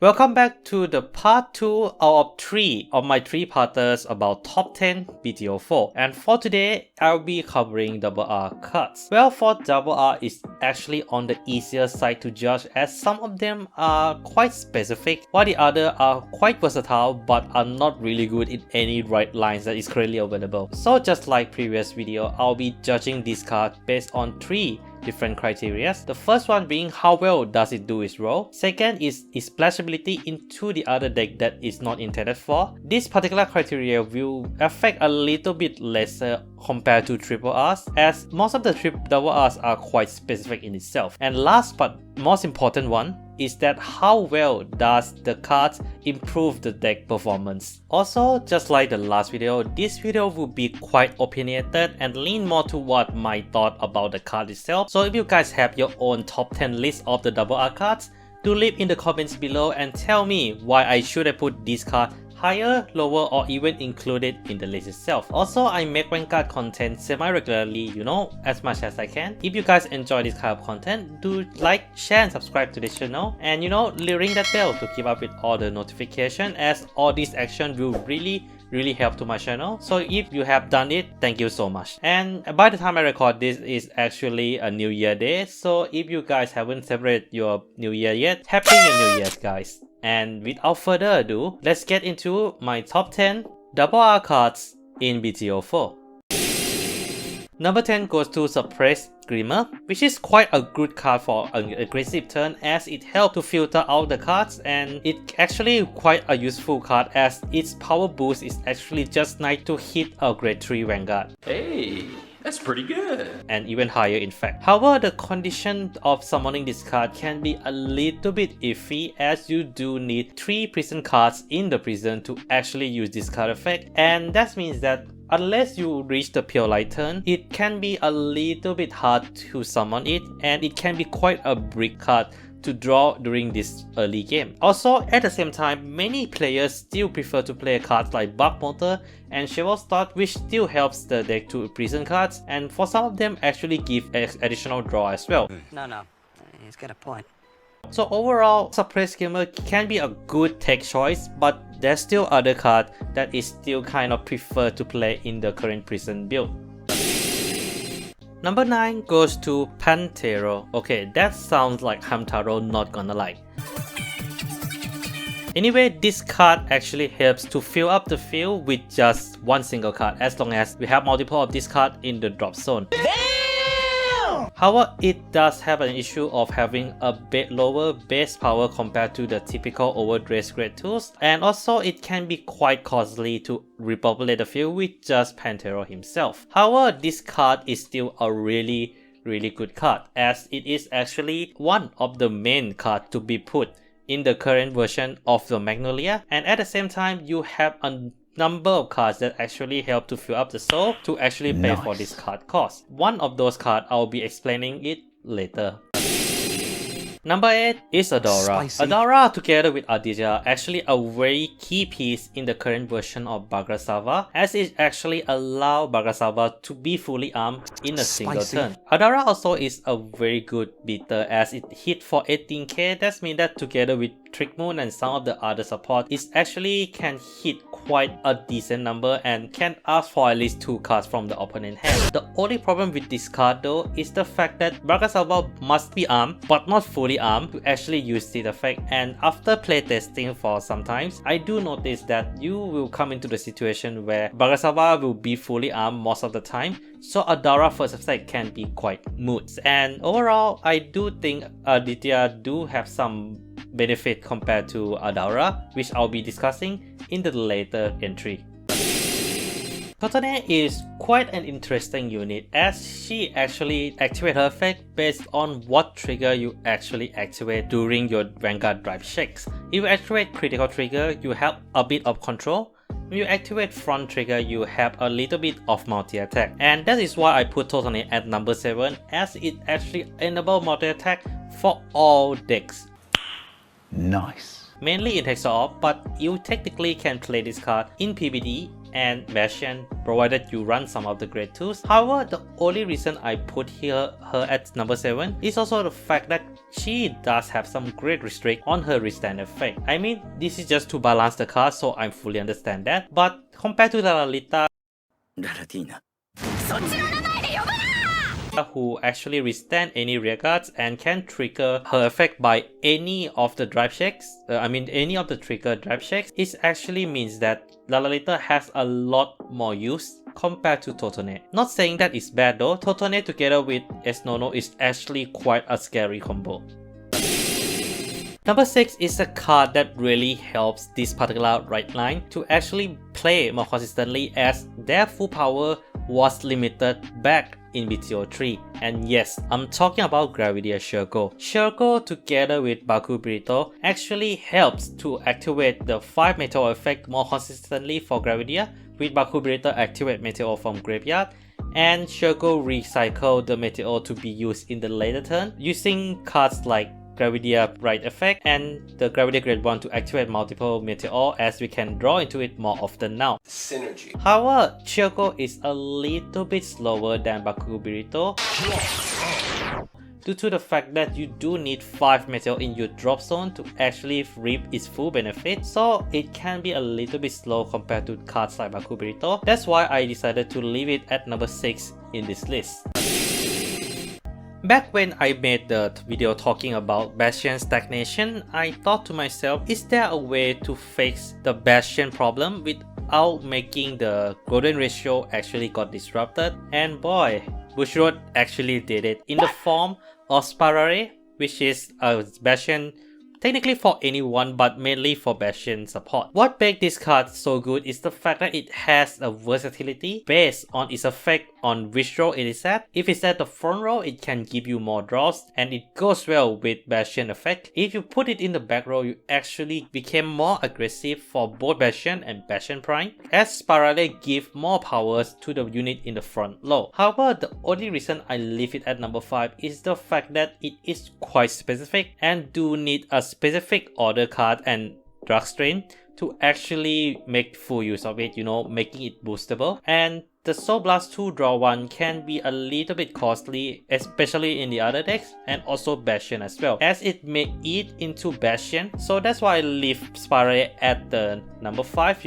Welcome back to the part 2 out of 3 of my 3-parters about top 10 BT04, and for today I'll be covering RR cards. Well, for RR is actually on the easier side to judge as some of them are quite specific while the other are quite versatile but are not really good in any right lines that is currently available. So just like previous video, I'll be judging this card based on 3 different criteria. The first one being how well does it do its role. Second is its splashability into the other deck that is not intended for. This particular criteria will affect a little bit lesser compared to RRs, as most of the RRs are quite specific in itself. And last but most important one is that how well does the cards improve the deck performance. Also, just like the last video, this video will be quite opinionated and lean more to what my thought about the card itself. So if you guys have your own top 10 list of the RR cards, do leave in the comments below and tell me why I should have put this card higher, lower, or even included in the list itself. Also, I make Vanguard content semi-regularly, as much as I can. If you guys enjoy this kind of content, do like, share, and subscribe to this channel. And ring that bell to keep up with all the notification, as all this action will really help to my channel. So if you have done it, thank you so much. And by the time I record this is actually a New Year day, so if you guys haven't celebrated your New Year yet, Happy New Year guys. And without further ado, let's get into my top 10 RR cards in BT04. Number 10 goes to Suppress Glimmer, which is quite a good card for an aggressive turn as it helps to filter out the cards, and it actually quite a useful card as its power boost is actually just nice to hit a grade 3 Vanguard. Hey, that's pretty good. And even higher in fact. However, the condition of summoning this card can be a little bit iffy as you do need 3 prison cards in the prison to actually use this card effect, and that means that unless you reach the pure light turn, it can be a little bit hard to summon it, and it can be quite a brick card to draw during this early game. Also, at the same time, many players still prefer to play cards like Bug Motor and Shovel Start, which still helps the deck to prison cards, and for some of them actually give additional draw as well. No, he's got a point. So overall, Suppress Glimmer can be a good tech choice, but there's still other cards that is still kind of preferred to play in the current prison build. Number 9 goes to Pantero. Okay, that sounds like Hamtaro, not gonna lie. Anyway, this card actually helps to fill up the field with just one single card as long as we have multiple of this card in the drop zone. However, it does have an issue of having a bit lower base power compared to the typical overdressed grade 2s, and also it can be quite costly to repopulate the field with just Pantero himself. However, this card is still a really good card as it is actually one of the main cards to be put in the current version of the Magnolia, and at the same time you have a number of cards that actually help to fill up the soul to actually pay for this card cost. One of those cards I'll be explaining it later. Number 8 is Adora. Spicy. Adora together with Aditia actually a very key piece in the current version of Bhagrasava, as it actually allows Bhagrasava to be fully armed in a single turn. Adora also is a very good beater as it hit for 18k. That means that together with Trick Moon and some of the other support, it actually can hit quite a decent number and can ask for at least 2 cards from the opponent hand. The only problem with this card though is the fact that Bhagrasava must be armed but not fully armed to actually use this effect, and after playtesting for some times, I do notice that you will come into the situation where Bhagrasava will be fully armed most of the time, so Adora first effect can be quite moot. And overall, I do think Aditya do have some benefit compared to Adora, which I'll be discussing in the later entry. Kotone is quite an interesting unit as she actually activates her effect based on what trigger you actually activate during your Vanguard drive checks. If you activate critical trigger, you have a bit of control. When you activate front trigger, you have a little bit of multi-attack, and that is why I put Kotone at number 7 as it actually enables multi-attack for all decks. Nice. Mainly in Hexor, but you technically can play this card in PBD and Bastion provided you run some of the grade 2s. However, the only reason I put her at number 7 is also the fact that she does have some great restrict on her restand effect. I mean, this is just to balance the card, so I fully understand that. But compared to the Lalita, who actually withstand any rear guards and can trigger her effect by any of the drive checks, any of the trigger drive checks, it actually means that Lalita has a lot more use compared to Totone. Not saying that it's bad though, Totone together with Esnono is actually quite a scary combo. Number 6 is a card that really helps this particular right line to actually play more consistently, as their full power was limited back in BT03. And yes, I'm talking about Gravidia Shirko. Shirko together with Baku Burrito actually helps to activate the 5 Meteor effect more consistently for Gravidia, with Baku Burrito activate Meteor from Graveyard, and Shirko recycle the Meteor to be used in the later turn using cards like Gravidia Bright Effect and the Gravidia Grade 1 to activate multiple Meteor, as we can draw into it more often now. Synergy. However, Shirko is a little bit slower than Baku Burrito due to the fact that you do need 5 Meteor in your drop zone to actually reap its full benefit, so it can be a little bit slow compared to cards like Baku Burrito. That's why I decided to leave it at number 6 in this list. Back when I made the video talking about Bastion stagnation, I thought to myself, is there a way to fix the Bastion problem without making the golden ratio actually got disrupted? And boy, Bushrod actually did it in the form of Sparrow, which is a Bastion technically for anyone but mainly for Bastion support. What makes this card so good is the fact that it has a versatility based on its effect on which row it is at. If it's at the front row, it can give you more draws, and it goes well with Bastion effect. If you put it in the back row, you actually became more aggressive for both Bastion and Bastion Prime, as Sparrow give more powers to the unit in the front row. However, the only reason I leave it at number 5 is the fact that it is quite specific and do need a specific order card and drug strain to actually make full use of it, making it boostable. And the Soul Blast 2 draw 1 can be a little bit costly, especially in the other decks, and also Bastion as well, as it may eat into Bastion. So that's why I leave Sparrow at the number 5,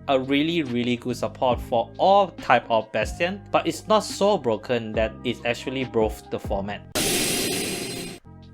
a really good support for all type of Bastion, but it's not so broken that it actually broke the format.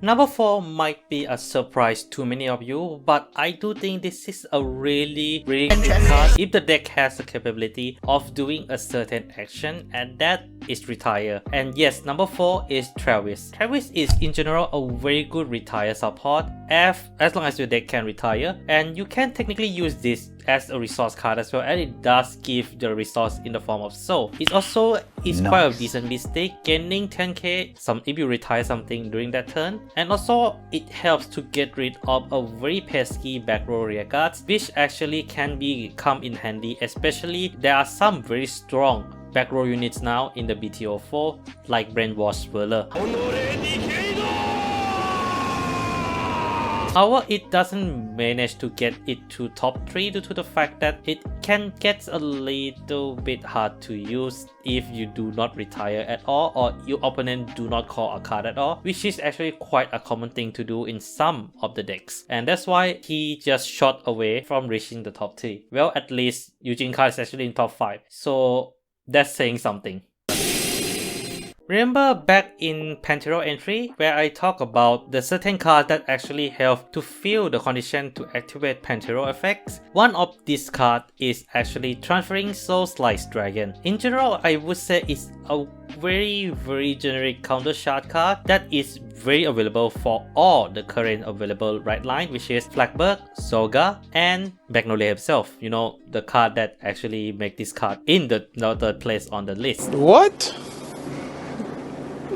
Number 4 might be a surprise to many of you, but I do think this is a really good card if the deck has the capability of doing a certain action, and that is retire. And yes, number 4 is Travis. Travis is in general a very good retire support as long as your deck can retire, and you can technically use this as a resource card as well, and it does give the resource in the form of soul. It also is quite a decent mistake, gaining 10k if you retire something during that turn, and also it helps to get rid of a very pesky back row rear guards, which actually can come in handy, especially there are some very strong back row units now in the BT04 like Brainwash Swirler. However, it doesn't manage to get it to top 3 due to the fact that it can get a little bit hard to use if you do not retire at all, or your opponent do not call a card at all, which is actually quite a common thing to do in some of the decks. And that's why he just shot away from reaching the top 3. Well, at least Eugene card is actually in top 5, so that's saying something. Remember back in Pantero entry where I talk about the certain cards that actually help to fill the condition to activate Pantero effects? One of these cards is actually transferring Soul Slice Dragon. In general, I would say it's a very generic counter shard card that is very available for all the current available right line, which is Flagberg, Soga, and Magnolia himself. The card that actually make this card in the third place on the list. What?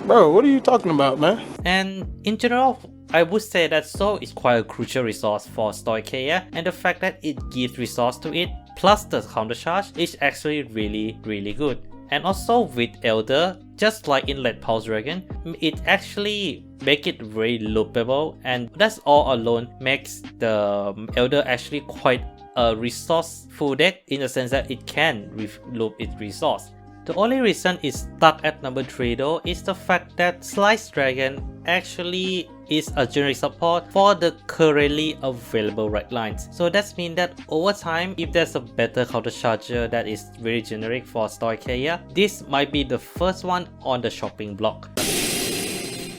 Bro, what are you talking about, man? And in general, I would say that Soul is quite a crucial resource for Stoicheia, and the fact that it gives resource to it plus the counter charge is actually really good. And also with Elder, just like in Lead Pulse Dragon, it actually make it very loopable, and that's all alone makes the Elder actually quite a resourceful deck in the sense that it can loop its resource. The only reason it's stuck at number 3 though is the fact that Slice Dragon actually is a generic support for the currently available red lines. So that means that over time, if there's a better countercharger that is very generic for Shakera, this might be the first one on the shopping block.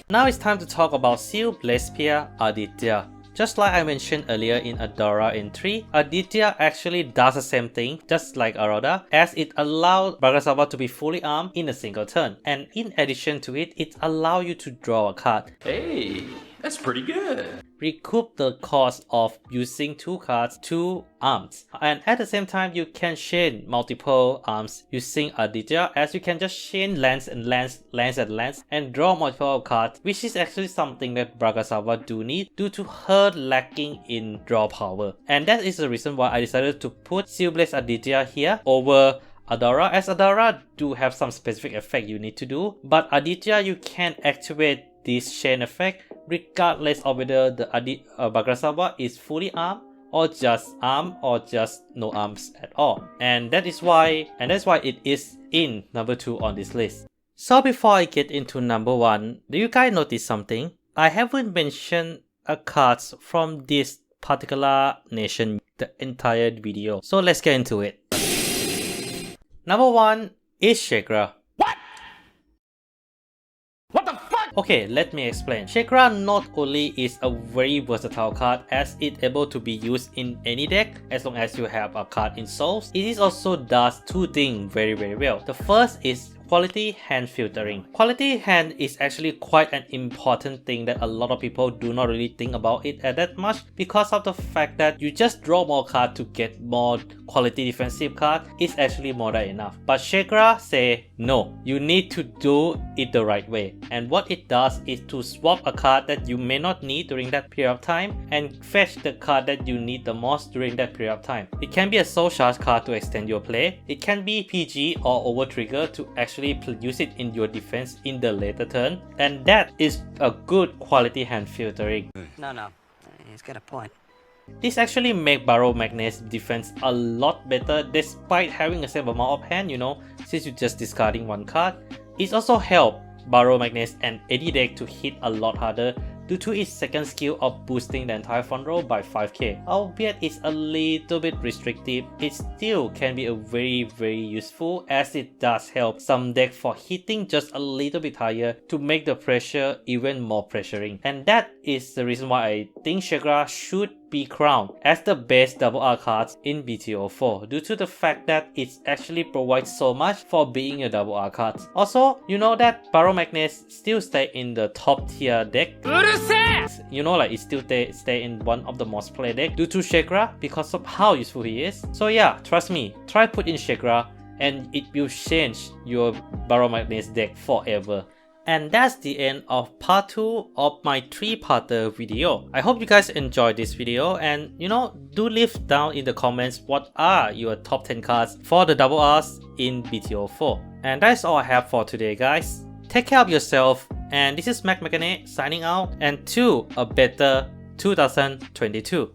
Now it's time to talk about Seal Blaze Spear Aditia. Just like I mentioned earlier in Adora in 3, Aditia actually does the same thing just like Adora, as it allows Bagasawa to be fully armed in a single turn, and in addition to it, it allows you to draw a card. Hey, that's pretty good. Recoup the cost of using 2 cards, 2 arms, and at the same time you can chain multiple arms using Aditia, as you can just chain lands and lands and draw multiple cards, which is actually something that Bagasawa do need due to her lacking in draw power. And that is the reason why I decided to put Seal Blaze Aditia here over Adora, as Adora do have some specific effect you need to do, but Aditia you can activate this chain effect regardless of whether the Bagasawa is fully armed or just armed or just no arms at all. And that's why it is in number 2 on this list. So before I get into number 1, do you guys notice something? I haven't mentioned a cards from this particular nation the entire video. So let's get into it. Number 1 is Shakera. Okay, let me explain. Shakera not only is a very versatile card as it able to be used in any deck as long as you have a card in souls, it is also does 2 things very well. The first is quality hand filtering. Quality hand is actually quite an important thing that a lot of people do not really think about it that much, because of the fact that you just draw more cards to get more quality defensive card is actually more than enough. But Shakera say no, you need to do it the right way, and what it does is to swap a card that you may not need during that period of time and fetch the card that you need the most during that period of time. It can be a soul charge card to extend your play, it can be PG or over trigger to actually use it in your defense in the later turn, and that is a good quality hand filtering. No, he's got a point. This actually makes Barrow Magnet's defense a lot better despite having the same amount of hand, since you're just discarding 1 card. It also helps Barrow Magnets and any deck to hit a lot harder due to its second skill of boosting the entire front row by 5k. Albeit it's a little bit restrictive, it still can be a very useful, as it does help some deck for hitting just a little bit higher to make the pressure even more pressuring. And that is the reason why I think Shakera should be crowned as the best double R cards in BT04 due to the fact that it actually provides so much for being a double R card. Also, you know that Barrow Magnets still stay in the top tier deck. It still stay in one of the most played deck due to Shakera because of how useful he is. So yeah, trust me, try put in Shakera and it will change your Barrow Magnets deck forever. And that's the end of part 2 of my 3-parter video. I hope you guys enjoyed this video, and do leave down in the comments what are your top 10 cards for the double R's in BT04. And that's all I have for today, guys. Take care of yourself, and this is Mac Mechanic signing out, and to a better 2022.